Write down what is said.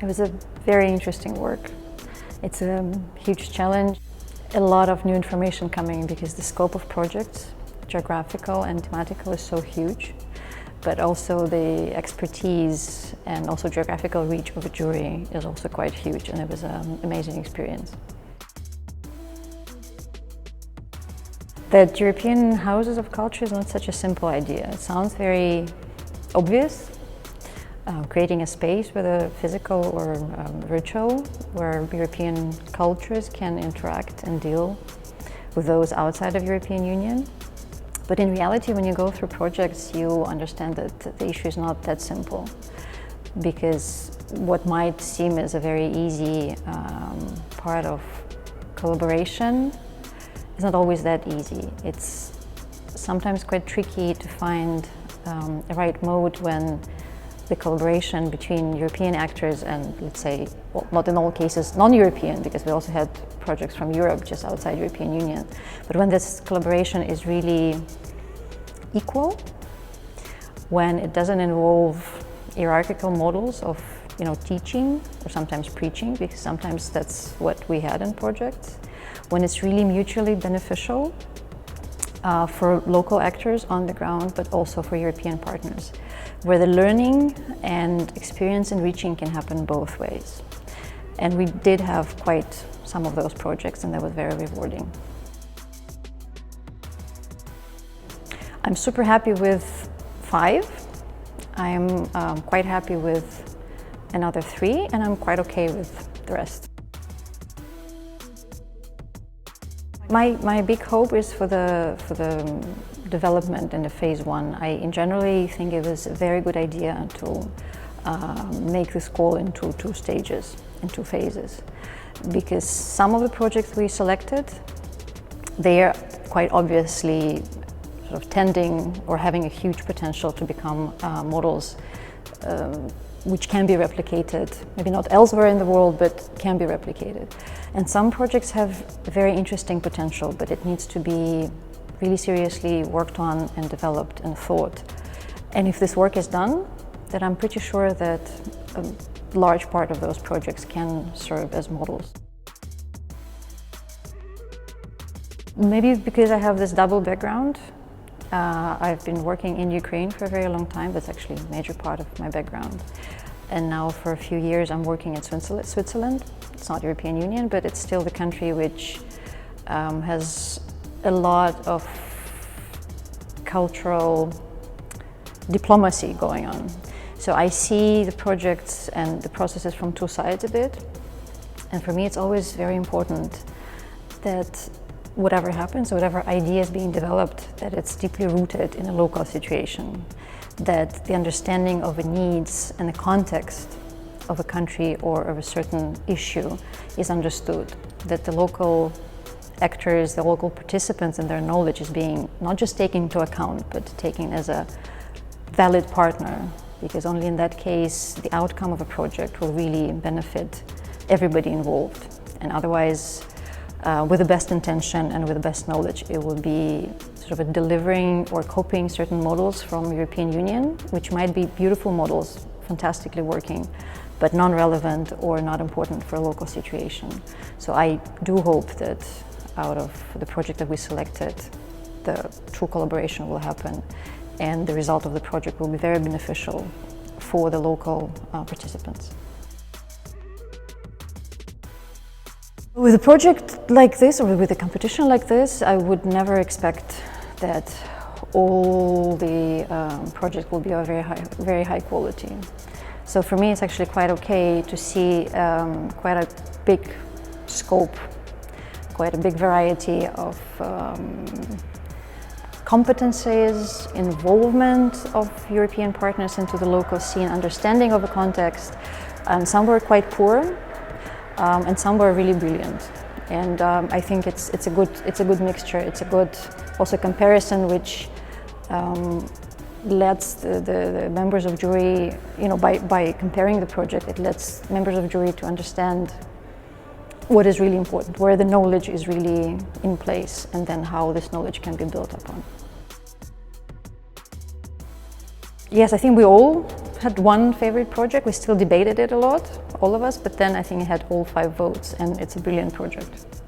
It was a very interesting work. It's a huge challenge. A lot of new information coming because the scope of projects, geographical and thematical, is so huge, but also the expertise and also geographical reach of a jury is also quite huge, and it was an amazing experience. That European houses of culture is not such a simple idea. It sounds very obvious, creating a space, whether physical or virtual, where European cultures can interact and deal with those outside of European Union. But in reality, when you go through projects, you understand that the issue is not that simple, because what might seem as a very easy part of collaboration is not always that easy. It's sometimes quite tricky to find a right mode when the collaboration between European actors and, let's say, well, not in all cases non-European, because we also had projects from Europe just outside European Union, but when this collaboration is really equal, when it doesn't involve hierarchical models of teaching or sometimes preaching, because sometimes that's what we had in projects, when it's really mutually beneficial for local actors on the ground, but also for European partners, where the learning and experience enriching can happen both ways. And we did have quite some of those projects, and that was very rewarding. I'm super happy with 5. I'm quite happy with another 3, and I'm quite okay with the rest. My big hope is for the development in the phase 1. I generally think it was a very good idea to make this goal into 2 stages, in 2 phases, because some of the projects we selected, they are quite obviously sort of tending or having a huge potential to become models which can be replicated, maybe not elsewhere in the world, but can be replicated. And some projects have very interesting potential, but it needs to be really seriously worked on and developed and thought. And if this work is done, then I'm pretty sure that a large part of those projects can serve as models. Maybe because I have this double background. I've been working in Ukraine for a very long time. That's actually a major part of my background. And now for a few years I'm working in Switzerland. It's not European Union, but it's still the country which has a lot of cultural diplomacy going on. So I see the projects and the processes from 2 sides a bit. And for me it's always very important that whatever happens, whatever idea is being developed, that it's deeply rooted in a local situation, that the understanding of the needs and the context of a country or of a certain issue is understood, that the local actors, the local participants and their knowledge is being not just taken into account, but taken as a valid partner, because only in that case the outcome of a project will really benefit everybody involved. And otherwise, with the best intention and with the best knowledge, it will be sort of a delivering or copying certain models from European Union, which might be beautiful models, fantastically working, but non-relevant or not important for a local situation. So I do hope that out of the project that we selected, the true collaboration will happen, and the result of the project will be very beneficial for the local participants. With a project like this, or with a competition like this, I would never expect that all the projects will be of very high quality. So for me, it's actually quite okay to see quite a big scope, quite a big variety of competencies, involvement of European partners into the local scene, understanding of the context, and some were quite poor. And some were really brilliant, and I think it's a good mixture. It's a good also comparison which lets the members of jury, by comparing the project, it lets members of jury to understand what is really important, where the knowledge is really in place, and then how this knowledge can be built upon. Yes, I think we all had one favorite project. We still debated it a lot, all of us, but then I think it had all 5 votes, and it's a brilliant project.